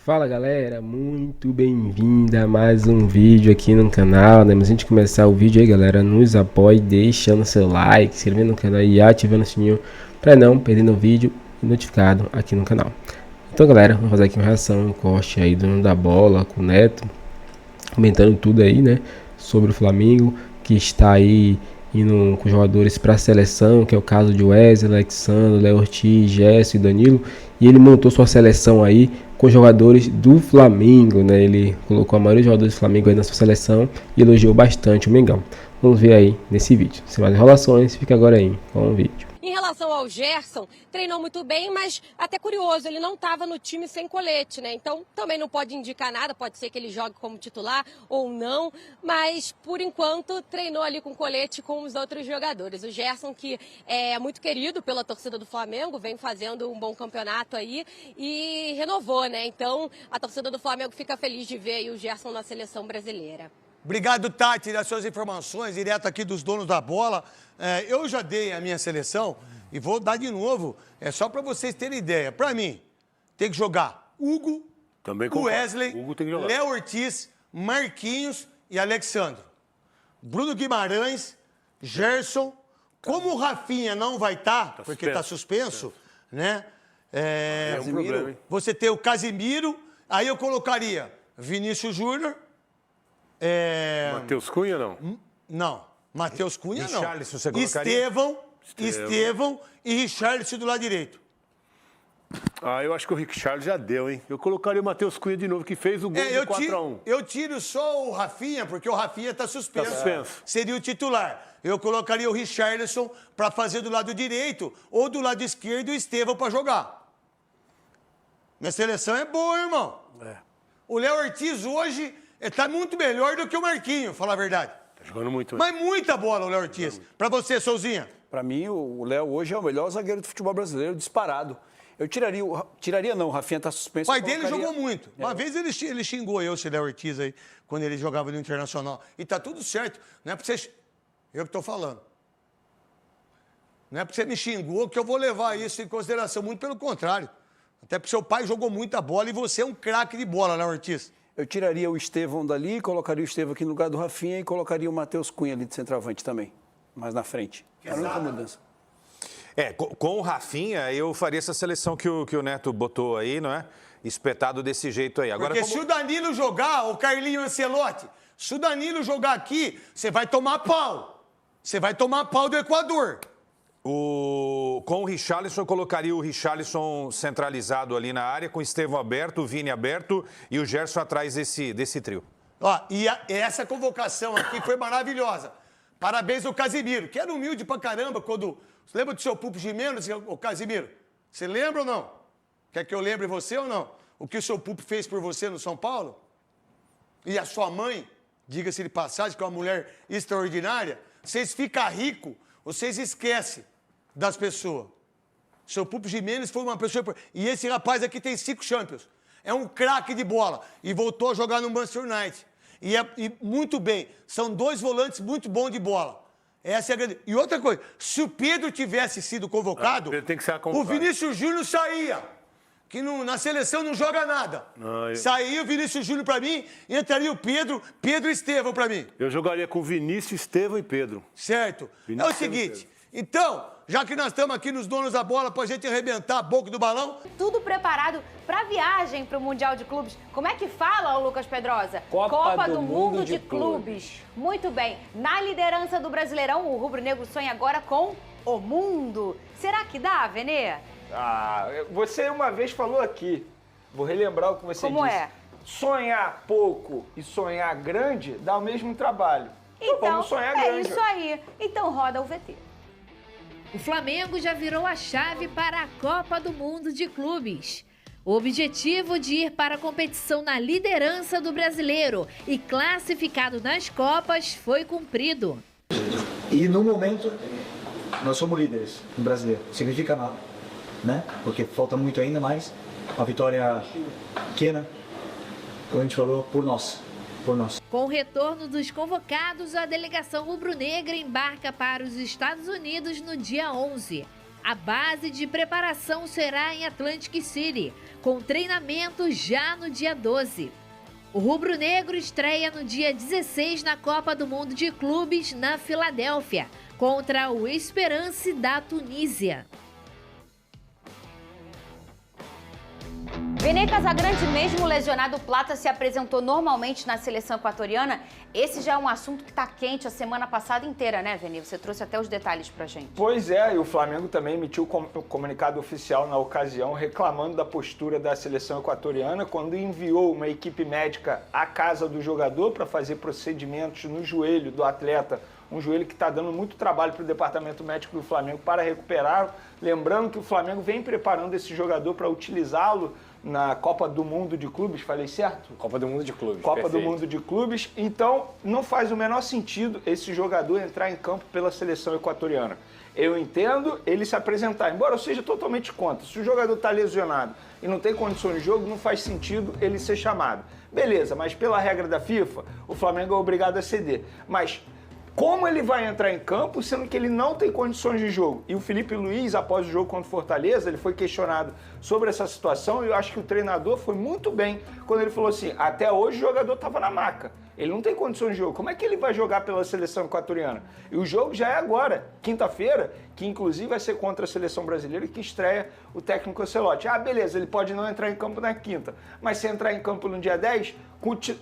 Fala galera, muito bem-vinda a mais um vídeo aqui no canal, né? Mas antes de começar o vídeo aí galera, nos apoie deixando seu like, se inscrevendo no canal e ativando o sininho para não perder no vídeo e notificado aqui no canal. Então galera, vamos fazer aqui uma reação, um corte aí do dono da bola com o Neto, comentando tudo aí, né? Sobre o Flamengo, que está aí indo com jogadores para a seleção, que é o caso de Wesley, Alexandre, Léo Ortiz, Gerson e Danilo, e ele montou sua seleção aí com jogadores do Flamengo, né? Ele colocou a maioria dos jogadores do Flamengo aí na sua seleção e elogiou bastante o Mengão. Vamos ver aí nesse vídeo. Sem mais enrolações, fica agora aí com o vídeo. Em relação ao Gerson, treinou muito bem, mas até curioso, ele não estava no time sem colete, né? Então também não pode indicar nada, pode ser que ele jogue como titular ou não, mas por enquanto treinou ali com colete com os outros jogadores. O Gerson, que é muito querido pela torcida do Flamengo, vem fazendo um bom campeonato aí e renovou, né? Então a torcida do Flamengo fica feliz de ver aí o Gerson na seleção brasileira. Obrigado, Tati, das suas informações, direto aqui dos donos da bola. Eu já dei a minha seleção e vou dar de novo, só para vocês terem ideia. Para mim, tem que jogar Hugo, Wesley, Léo Ortiz, Marquinhos e Alexandre. Bruno Guimarães, Gerson. Como o Rafinha não vai estar, porque está suspenso, né? Você tem o Casimiro, aí eu colocaria Vinícius Júnior. Matheus Cunha, não? Não, Matheus Cunha não. Estevão e Richarlison do lado direito. Eu acho que o Richarlison já deu, hein? Eu colocaria o Matheus Cunha de novo, que fez o gol do 4-1. Eu tiro só o Rafinha, porque o Rafinha está suspenso. Seria o titular. Eu colocaria o Richarlison para fazer do lado direito ou do lado esquerdo o Estevão para jogar. Minha seleção é boa, irmão. O Léo Ortiz hoje está muito melhor do que o Marquinhos, falar a verdade. Tá jogando muito. Mas muita bola o Léo Ortiz. Para você, Souzinha? Para mim, o Léo hoje é o melhor zagueiro do futebol brasileiro, disparado. Eu tiraria não, o Rafinha está suspenso. O pai dele jogou muito. Uma vez ele xingou esse Léo Ortiz aí, quando ele jogava no Internacional. E tá tudo certo. Não é para você... Eu que estou falando. Não é porque você me xingou que eu vou levar isso em consideração. Muito pelo contrário. Até porque seu pai jogou muita bola e você é um craque de bola, Léo Ortiz. Eu tiraria o Estevão dali, colocaria o Estevão aqui no lugar do Rafinha e colocaria o Matheus Cunha ali de centroavante também, mais na frente. É a única mudança. Com o Rafinha, eu faria essa seleção que o Neto botou aí, não é? Espetado desse jeito aí. Agora, porque se o Danilo jogar, o Carlinho Ancelotti, se o Danilo jogar aqui, você vai tomar pau. Você vai tomar pau do Equador. Com o Richarlison, eu colocaria o Richarlison centralizado ali na área, com o Estevão aberto, o Vini aberto e o Gerson atrás desse trio. Essa convocação aqui foi maravilhosa. Parabéns ao Casimiro, que era humilde pra caramba quando... Você lembra do seu Pulpo Gimenez, o Casimiro? Você lembra ou não? Quer que eu lembre você ou não? O que o seu Pulpo fez por você no São Paulo? E a sua mãe, diga-se de passagem, que é uma mulher extraordinária, vocês ficam ricos, vocês esquecem das pessoas. Seu Pulpo Gimenez foi uma pessoa... E esse rapaz aqui tem 5 Champions. É um craque de bola. E voltou a jogar no Manchester United. E muito bem. São 2 volantes muito bons de bola. Essa é a grande... E outra coisa, se o Pedro tivesse sido convocado, tem que ser o Vinícius Júnior saía. Que na seleção não joga nada. Sairia o Vinícius Júnior para mim e entraria o Pedro e Estevão para mim. Eu jogaria com Vinícius, Estevão e Pedro. Certo. É o seguinte, então, já que nós estamos aqui nos donos da bola para a gente arrebentar a boca do balão... Tudo preparado para a viagem para o Mundial de Clubes. Como é que fala, Lucas Pedrosa? Copa do Mundo de Clubes. Muito bem. Na liderança do Brasileirão, o rubro-negro sonha agora com o mundo. Será que dá, Venê? Você uma vez falou aqui, vou relembrar o que você disse. Como é? Sonhar pouco e sonhar grande dá o mesmo trabalho. Então, vamos sonhar grande. É isso aí. Então roda o VT. O Flamengo já virou a chave para a Copa do Mundo de Clubes. O objetivo de ir para a competição na liderança do brasileiro e classificado nas Copas foi cumprido. E no momento, nós somos líderes no brasileiro. Significa nada, né? Porque falta muito ainda, mas uma vitória pequena, como a gente falou, por nós. Com o retorno dos convocados, a delegação rubro-negra embarca para os Estados Unidos no dia 11. A base de preparação será em Atlantic City, com treinamento já no dia 12. O rubro-negro estreia no dia 16 na Copa do Mundo de Clubes na Filadélfia, contra o Esperance da Tunísia. Vene Casagrande, mesmo lesionado, o Plata se apresentou normalmente na seleção equatoriana. Esse já é um assunto que está quente a semana passada inteira, né, Vene? Você trouxe até os detalhes pra gente. Pois é, e o Flamengo também emitiu o comunicado oficial na ocasião, reclamando da postura da seleção equatoriana, quando enviou uma equipe médica à casa do jogador para fazer procedimentos no joelho do atleta. Um joelho que está dando muito trabalho para o departamento médico do Flamengo para recuperá-lo. Lembrando que o Flamengo vem preparando esse jogador para utilizá-lo na Copa do Mundo de Clubes, falei certo? Copa do Mundo de Clubes, Copa perfeito. do Mundo de Clubes. Então, não faz o menor sentido esse jogador entrar em campo pela seleção equatoriana. Eu entendo ele se apresentar, embora eu seja totalmente contra. Se o jogador está lesionado e não tem condições de jogo, não faz sentido ele ser chamado. Beleza, mas pela regra da FIFA, o Flamengo é obrigado a ceder. Mas como ele vai entrar em campo, sendo que ele não tem condições de jogo? E o Felipe Luiz, após o jogo contra o Fortaleza, ele foi questionado sobre essa situação e eu acho que o treinador foi muito bem quando ele falou assim, até hoje o jogador estava na maca. Ele não tem condições de jogo. Como é que ele vai jogar pela seleção equatoriana? E o jogo já é agora, quinta-feira, que inclusive vai ser contra a seleção brasileira, que estreia o técnico Ancelotti. Ah, beleza, ele pode não entrar em campo na quinta, mas se entrar em campo no dia 10,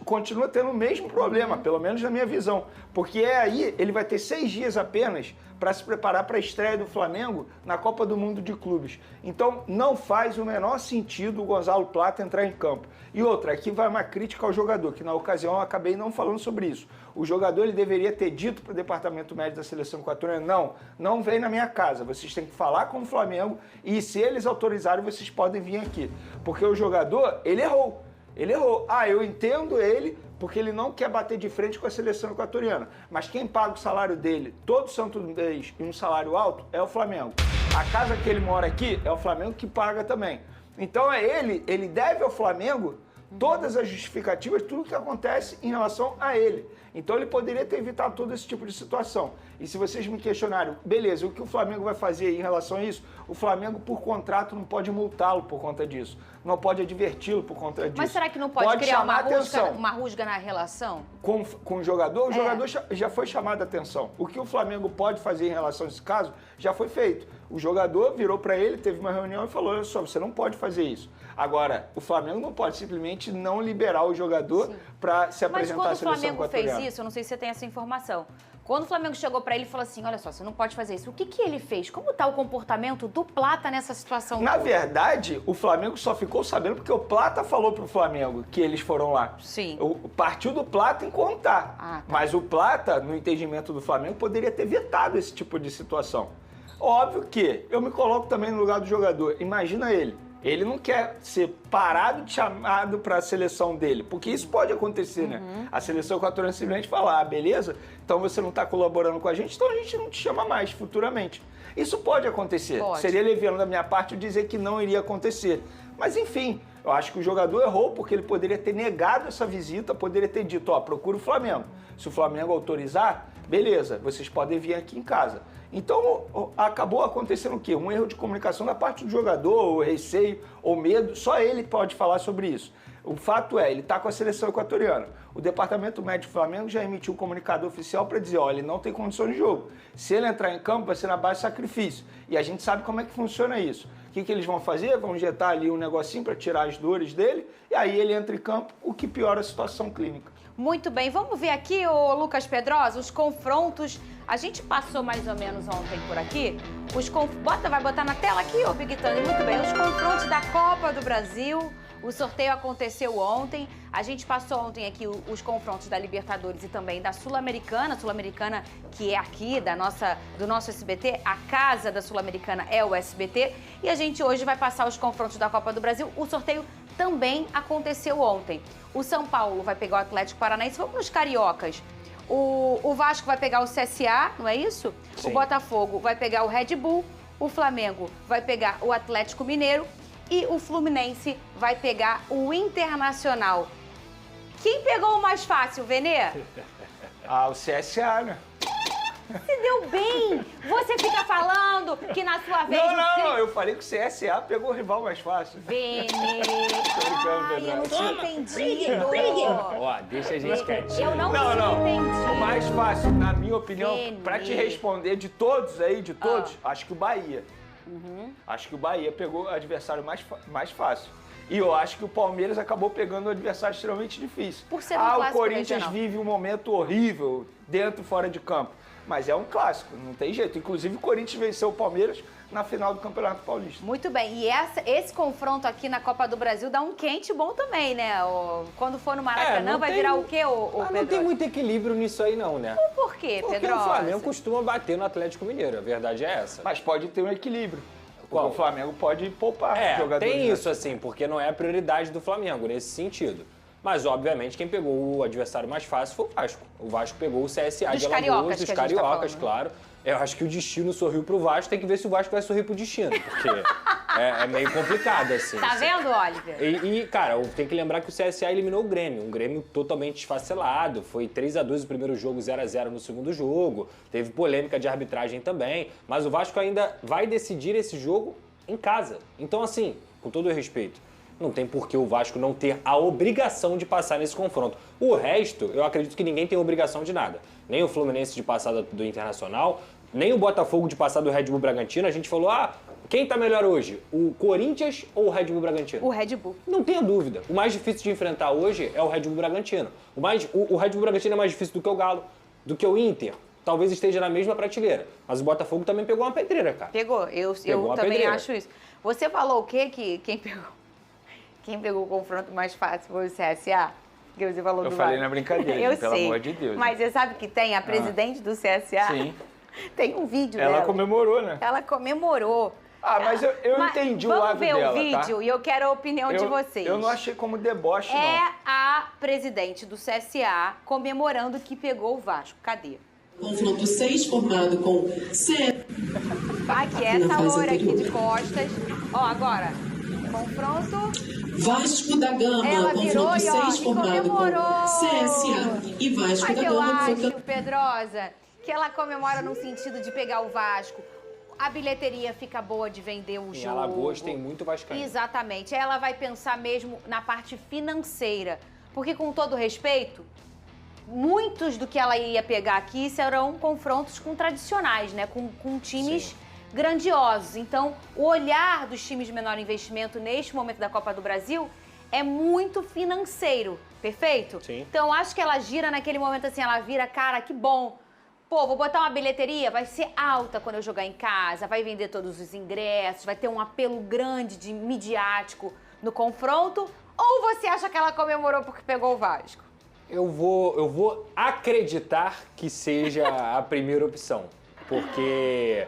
continua tendo o mesmo problema, pelo menos na minha visão. Porque aí ele vai ter 6 dias apenas para se preparar para a estreia do Flamengo na Copa do Mundo de Clubes. Então não faz o menor sentido o Gonzalo Plata entrar em campo. E outra, aqui vai uma crítica ao jogador, que na ocasião eu acabei não falando sobre isso. O jogador ele deveria ter dito para o departamento médico da seleção equatoriana, não vem na minha casa, vocês têm que falar com o Flamengo e se eles autorizarem vocês podem vir aqui. Porque o jogador, ele errou. Ele errou. Ah, eu entendo ele porque ele não quer bater de frente com a seleção equatoriana. Mas quem paga o salário dele todo santo mês e um salário alto é o Flamengo. A casa que ele mora aqui é o Flamengo que paga também. Então ele deve ao Flamengo todas as justificativas, tudo que acontece em relação a ele. Então ele poderia ter evitado todo esse tipo de situação. E se vocês me questionarem, beleza, o que o Flamengo vai fazer em relação a isso? O Flamengo, por contrato, não pode multá-lo por conta disso. Não pode adverti-lo por conta disso. Mas será que não pode criar uma rusga na relação? Com o jogador? O jogador já foi chamado a atenção. O que o Flamengo pode fazer em relação a esse caso já foi feito. O jogador virou para ele, teve uma reunião e falou, olha só, você não pode fazer isso. Agora, o Flamengo não pode simplesmente não liberar o jogador para se apresentar à seleção equatoriana. Mas quando o Flamengo fez isso, eu não sei se você tem essa informação, quando o Flamengo chegou para ele e falou assim, olha só, você não pode fazer isso, o que ele fez? Como está o comportamento do Plata nessa situação? Na verdade, o Flamengo só ficou sabendo porque o Plata falou pro Flamengo que eles foram lá. Sim. Partiu do Plata em contar. Ah, tá. Mas o Plata, no entendimento do Flamengo, poderia ter vetado esse tipo de situação. Óbvio que eu me coloco também no lugar do jogador. Imagina ele. Ele não quer ser parado de chamado para a seleção dele, porque isso pode acontecer, né? A seleção equatoriana simplesmente fala, ah, beleza, então você não está colaborando com a gente, então a gente não te chama mais futuramente. Isso pode acontecer. Pode. Seria leviano da minha parte dizer que não iria acontecer. Mas enfim, eu acho que o jogador errou porque ele poderia ter negado essa visita, poderia ter dito, ó, procura o Flamengo. Se o Flamengo autorizar, beleza, vocês podem vir aqui em casa. Então, acabou acontecendo o quê? Um erro de comunicação da parte do jogador, ou receio, ou medo, só ele pode falar sobre isso. O fato é, ele está com a seleção equatoriana. O departamento médico do Flamengo já emitiu um comunicado oficial para dizer, ó, ele não tem condições de jogo. Se ele entrar em campo, vai ser na base de sacrifício. E a gente sabe como é que funciona isso. O que eles vão fazer? Vão injetar ali um negocinho para tirar as dores dele, e aí ele entra em campo, o que piora a situação clínica. Muito bem, vamos ver aqui, ô Lucas Pedrosa, os confrontos. A gente passou mais ou menos ontem por aqui. Vai botar na tela aqui, ô Big Thunder? Muito bem, os confrontos da Copa do Brasil. O sorteio aconteceu ontem. A gente passou ontem aqui os confrontos da Libertadores e também da Sul-Americana. Sul-Americana que é aqui do nosso SBT. A casa da Sul-Americana é o SBT. E a gente hoje vai passar os confrontos da Copa do Brasil. O sorteio também aconteceu ontem. O São Paulo vai pegar o Atlético Paranaense. Vamos nos cariocas. O Vasco vai pegar o CSA, não é isso? Sim. O Botafogo vai pegar o Red Bull. O Flamengo vai pegar o Atlético Mineiro. E o Fluminense vai pegar o Internacional. Quem pegou o mais fácil, Venê? Ah, o CSA, né? Se deu bem. Você fica falando que na sua vez... Não, eu falei que o CSA pegou o rival mais fácil. Vene. Ai, eu não tinha entendido. Ó, deixa a gente quietinho. Eu não tinha entendido. O mais fácil, na minha opinião, Vene. pra te responder de todos aí, acho que o Bahia. Acho que o Bahia pegou o adversário mais fácil. E eu acho que o Palmeiras acabou pegando um adversário extremamente difícil. Por ser um clássico o Corinthians regional. vive um momento horrível, dentro e fora de campo. Mas é um clássico, não tem jeito. Inclusive, o Corinthians venceu o Palmeiras na final do Campeonato Paulista. Muito bem. E esse confronto aqui na Copa do Brasil dá um quente bom também, né? Quando for no Maracanã, vai virar o quê, Mas não tem muito equilíbrio nisso aí, não, né? Por quê, Porque Pedro? o Flamengo costuma bater no Atlético Mineiro, a verdade é essa. Mas pode ter um equilíbrio. Qual? O Flamengo pode poupar jogadores. Tem isso assim, porque não é a prioridade do Flamengo nesse sentido. Mas, obviamente, quem pegou o adversário mais fácil foi o Vasco. O Vasco pegou o CSA Dos de cariocas Alagoas, que dos a gente tá cariocas, falando, claro. Eu acho que o destino sorriu pro Vasco, tem que ver se o Vasco vai sorrir pro destino, porque é meio complicado, assim. Tá vendo, Oliver? E, cara, tem que lembrar que o CSA eliminou o Grêmio. Um Grêmio totalmente desfacelado. Foi 3-2 o primeiro jogo, 0-0 no segundo jogo. Teve polêmica de arbitragem também. Mas o Vasco ainda vai decidir esse jogo em casa. Então, assim, com todo o respeito, não tem por que o Vasco não ter a obrigação de passar nesse confronto. O resto, eu acredito que ninguém tem obrigação de nada. Nem o Fluminense de passar do Internacional, nem o Botafogo de passar do Red Bull Bragantino. A gente falou, quem tá melhor hoje? O Corinthians ou o Red Bull Bragantino? O Red Bull. Não tenha dúvida. O mais difícil de enfrentar hoje é o Red Bull Bragantino. O Red Bull Bragantino é mais difícil do que o Galo, do que o Inter. Talvez esteja na mesma prateleira. Mas o Botafogo também pegou uma pedreira, cara. Pegou. Eu também pedreira. Acho isso. Você falou o quê? Que quem pegou o confronto mais fácil foi o CSA? Que você falou Eu do falei Vasco. na brincadeira, Eu pelo sei, amor de Deus. Mas você sabe que tem a presidente do CSA? Sim. Tem um vídeo dela. Ela comemorou, né? Ela comemorou. Mas eu entendi o lado dela, Vamos ver o vídeo e eu quero a opinião de vocês. Eu não achei como deboche, não. É a presidente do CSA comemorando que pegou o Vasco. Cadê? Confronto 6 formado com C. Aqui, essa loura aqui de costas. Ó, agora, confronto... Vasco da Gama, ela confronto 6 formado com CSA e Vasco da Gama. Mas eu acho, Pedrosa, que ela comemora no sentido de pegar o Vasco. A bilheteria fica boa de vender o jogo. Em Alagoas tem muito vascaíno. Exatamente. Ela vai pensar mesmo na parte financeira. Porque, com todo respeito, muitos do que ela ia pegar aqui serão confrontos com tradicionais, né? Com times grandiosos. Então, o olhar dos times de menor investimento neste momento da Copa do Brasil é muito financeiro, perfeito? Sim. Então, acho que ela gira naquele momento assim, ela vira, cara, que bom. Pô, vou botar uma bilheteria, vai ser alta quando eu jogar em casa, vai vender todos os ingressos, vai ter um apelo grande de midiático no confronto. Ou você acha que ela comemorou porque pegou o Vasco? Eu vou acreditar que seja a primeira opção, porque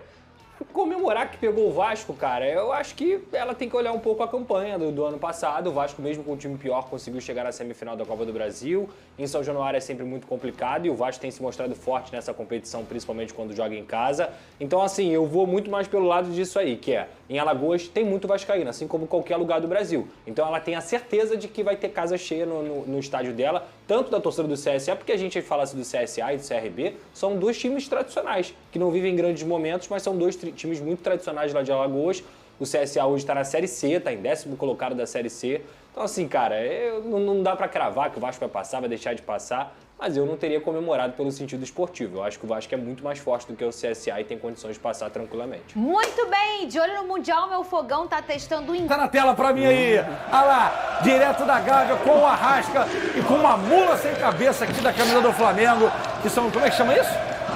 comemorar que pegou o Vasco, cara, eu acho que ela tem que olhar um pouco a campanha do ano passado. O Vasco, mesmo com um time pior, conseguiu chegar na semifinal da Copa do Brasil. Em São Januário é sempre muito complicado e o Vasco tem se mostrado forte nessa competição, principalmente quando joga em casa. Então, assim, eu vou muito mais pelo lado disso aí, que é, em Alagoas tem muito vascaíno, assim como qualquer lugar do Brasil. Então ela tem a certeza de que vai ter casa cheia no estádio dela, tanto da torcida do CSA, porque a gente fala assim do CSA e do CRB, são dois times tradicionais, que não vivem grandes momentos, mas são dois times muito tradicionais lá de Alagoas. O CSA hoje está na Série C, está em 10º colocado da Série C. Então, assim, cara, não dá para cravar que o Vasco vai passar, vai deixar de passar, mas eu não teria comemorado pelo sentido esportivo. Eu acho que o Vasco é muito mais forte do que o CSA e tem condições de passar tranquilamente. Muito bem, de olho no Mundial, meu fogão tá testando o... Tá na tela pra mim aí. Olha lá, direto da Gávea com o Arrasca e com uma mula sem cabeça aqui da camisa do Flamengo, que são, como é que chama isso?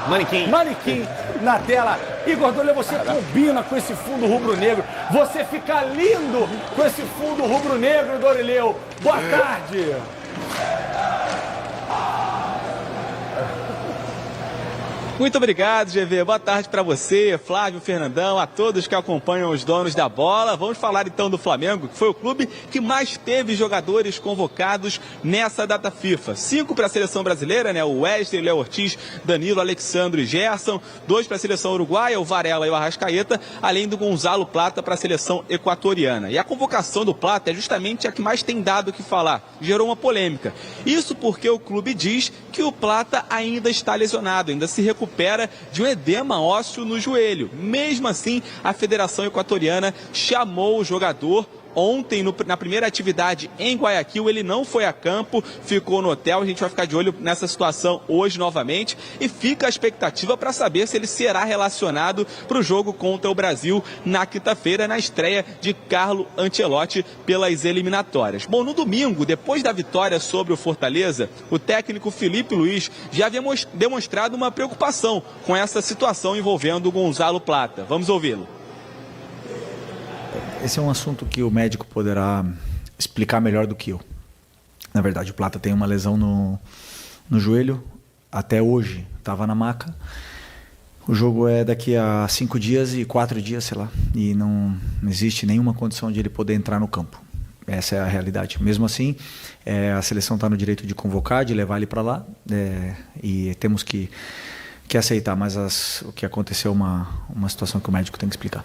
Manequim. Manequim na tela. Igor Dolia, você combina com esse fundo rubro-negro. Você fica lindo com esse fundo rubro-negro, Dorileu. Boa tarde. Muito obrigado, GV. Boa tarde para você, Flávio, Fernandão, a todos que acompanham os donos da bola. Vamos falar então do Flamengo, que foi o clube que mais teve jogadores convocados nessa data FIFA. 5 para a seleção brasileira, né? O Wesley, Léo Ortiz, Danilo, Alexandre e Gerson. 2 para a seleção uruguaia, o Varela e o Arrascaeta, além do Gonzalo Plata para a seleção equatoriana. E a convocação do Plata é justamente a que mais tem dado o que falar. Gerou uma polêmica. Isso porque o clube diz que o Plata ainda está lesionado, ainda se recupera recupera de um edema ósseo no joelho. Mesmo assim, a Federação Equatoriana chamou o jogador. Ontem, na primeira atividade em Guayaquil, ele não foi a campo, ficou no hotel. A gente vai ficar de olho nessa situação hoje novamente e fica a expectativa para saber se ele será relacionado para o jogo contra o Brasil na quinta-feira, na estreia de Carlo Ancelotti pelas eliminatórias. Bom, no domingo, depois da vitória sobre o Fortaleza, o técnico Felipe Luiz já havia demonstrado uma preocupação com essa situação envolvendo o Gonzalo Plata. Vamos ouvi-lo. Esse é um assunto que o médico poderá explicar melhor do que eu. Na verdade, o Plata tem uma lesão no joelho. Até hoje estava na maca. O jogo é daqui a 5 dias e 4 dias, sei lá. E não existe nenhuma condição de ele poder entrar no campo. Essa é a realidade. Mesmo assim, a seleção está no direito de convocar, de levar ele para lá. E temos que aceitar. Mas o que aconteceu é uma situação que o médico tem que explicar.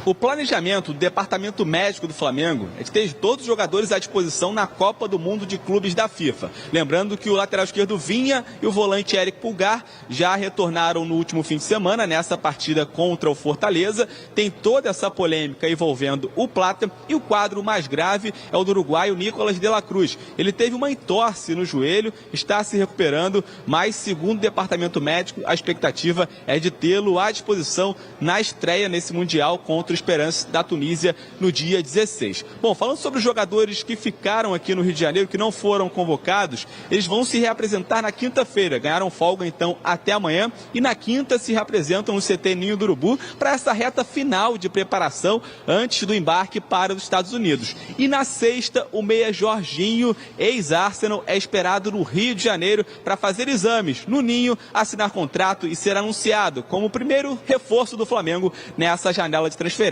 O planejamento do Departamento Médico do Flamengo é de ter todos os jogadores à disposição na Copa do Mundo de Clubes da FIFA. Lembrando que o lateral esquerdo Vinha e o volante Eric Pulgar já retornaram no último fim de semana nessa partida contra o Fortaleza. Tem toda essa polêmica envolvendo o Plata e o quadro mais grave é o do uruguaio Nicolas de la Cruz. Ele teve uma entorse no joelho, está se recuperando, mas segundo o Departamento Médico, a expectativa é de tê-lo à disposição na estreia nesse Mundial contra o Esperance da Tunísia no dia 16. Bom, falando sobre os jogadores que ficaram aqui no Rio de Janeiro, que não foram convocados, eles vão se reapresentar na quinta-feira. Ganharam folga, então, até amanhã. E na quinta se reapresentam no CT Ninho do Urubu para essa reta final de preparação antes do embarque para os Estados Unidos. E na sexta, o meia Jorginho, ex-Arsenal, é esperado no Rio de Janeiro para fazer exames no Ninho, assinar contrato e ser anunciado como o primeiro reforço do Flamengo nessa janela de transferências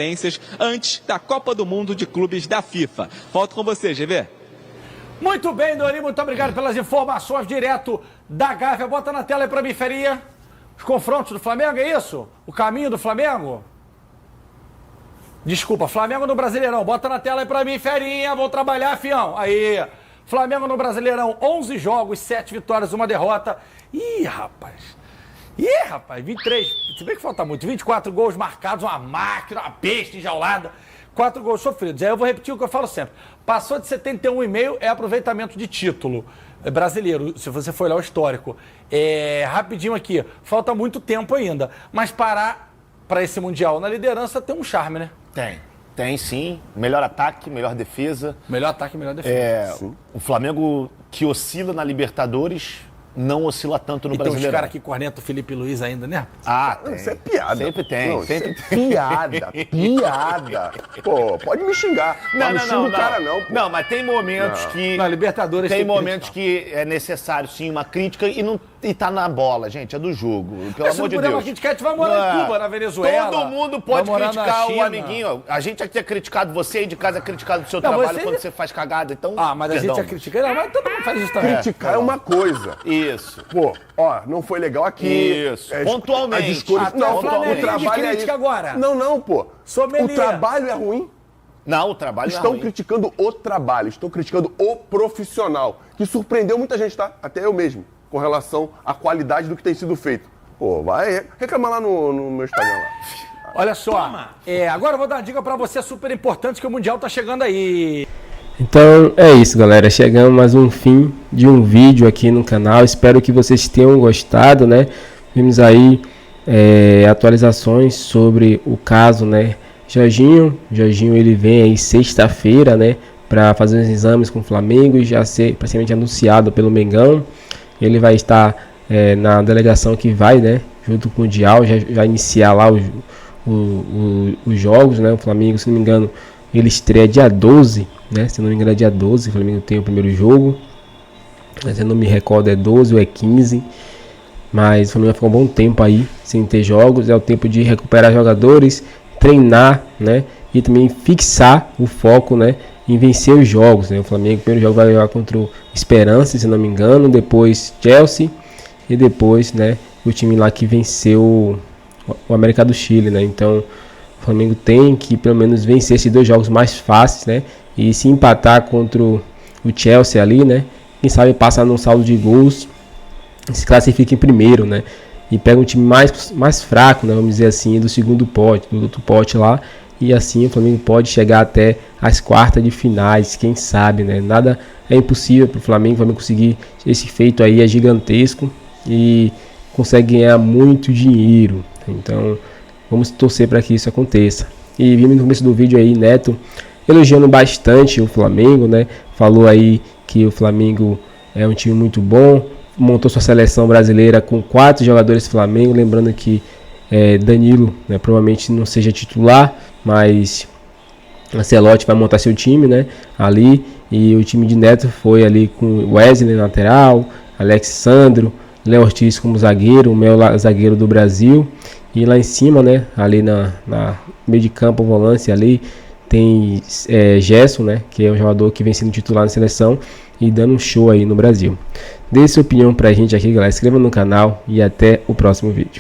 antes da Copa do Mundo de Clubes da FIFA. Volto com você, GV. Muito bem, Dori, muito obrigado pelas informações direto da Gávea. Bota na tela aí pra mim, Ferinha. Os confrontos do Flamengo, é isso? O caminho do Flamengo? Desculpa, Flamengo no Brasileirão. Bota na tela aí pra mim, Ferinha. Vou trabalhar, fião. Aí, Flamengo no Brasileirão, 11 jogos, 7 vitórias, 1 derrota. Ih, rapaz, 23, se bem que falta muito, 24 gols marcados, uma máquina, uma besta enjaulada, 4 gols sofridos. Aí eu vou repetir o que eu falo sempre. Passou de 71,5 é aproveitamento de título brasileiro, se você for olhar o histórico. Rapidinho aqui, falta muito tempo ainda, mas parar para esse Mundial na liderança tem um charme, né? Tem sim. Melhor ataque, melhor defesa. Melhor ataque, melhor defesa. O Flamengo que oscila na Libertadores não oscila tanto no Brasileirão. Tem uns caras que cornetam o Felipe Luiz ainda, né? Tem. Isso é piada. Sempre tem. Não, sempre tem. Piada. Pô, pode me xingar. Não xinga o cara não, pô. Não, mas tem momentos que... Na Libertadores tem momentos que é necessário, sim, uma crítica e tá na bola, gente. É do jogo. Pelo amor de Deus. Uma crítica, a gente vai morar em Cuba, na Venezuela. Todo mundo pode criticar o amiguinho. A gente aqui é criticado, você aí de casa é criticado do seu trabalho quando você faz cagada. Então, mas a gente é criticado. Não, mas todo mundo faz isso também. Criticar é uma coisa. Isso. Pô, não foi legal aqui. Isso. Pontualmente. O trabalho é agora. Não, pô. O trabalho é ruim. Não, o trabalho não é ruim. Estão criticando o trabalho, estão criticando o profissional, que surpreendeu muita gente, tá? Até eu mesmo, com relação à qualidade do que tem sido feito. Pô, vai reclamar lá no meu Instagram lá. Olha só, agora eu vou dar uma dica pra você super importante, que o Mundial tá chegando aí. Então é isso, galera, chegamos mais um fim de um vídeo aqui no canal, espero que vocês tenham gostado, né? Vimos aí atualizações sobre o caso, né? Jorginho ele vem aí sexta-feira, né, para fazer os exames com o Flamengo e já ser praticamente anunciado pelo Mengão. Ele vai estar na delegação que vai, né, junto com o Mundial, já iniciar lá os jogos, né? O Flamengo, se não me engano, ele estreia dia 12, né? Se não me engano é dia 12, o Flamengo tem o primeiro jogo. Mas eu não me recordo, é 12 ou é 15. Mas o Flamengo vai ficar um bom tempo aí sem ter jogos. É o tempo de recuperar jogadores, treinar, né? E também fixar o foco, né, em vencer os jogos, né? O Flamengo, o primeiro jogo vai jogar contra o Esperance, se não me engano. Depois Chelsea. E depois, né, o time lá que venceu o América do Chile, né? Então o Flamengo tem que pelo menos vencer esses 2 jogos mais fáceis, né? E se empatar contra o Chelsea ali, né? Quem sabe passar num saldo de gols se classifica em primeiro, né? E pega um time mais fraco, né? Vamos dizer assim, do segundo pote, do outro pote lá. E assim o Flamengo pode chegar até as quartas de finais, quem sabe, né? Nada é impossível para o Flamengo conseguir esse feito aí, é gigantesco e consegue ganhar muito dinheiro. Então vamos torcer para que isso aconteça. E vimos no começo do vídeo aí Neto elogiando bastante o Flamengo, né? Falou aí que o Flamengo é um time muito bom, montou sua seleção brasileira com 4 jogadores do Flamengo, lembrando que Danilo, né, provavelmente não seja titular, mas Ancelotti vai montar seu time, né, ali, e o time de Neto foi ali com Wesley na lateral, Alexandro, Léo Ortiz como zagueiro, o melhor zagueiro do Brasil, e lá em cima, né, ali na meio de campo, volância ali, tem Gerson, né, que é um jogador que vem sendo titular na seleção e dando um show aí no Brasil. Dê sua opinião pra gente aqui, galera, inscreva no canal e até o próximo vídeo.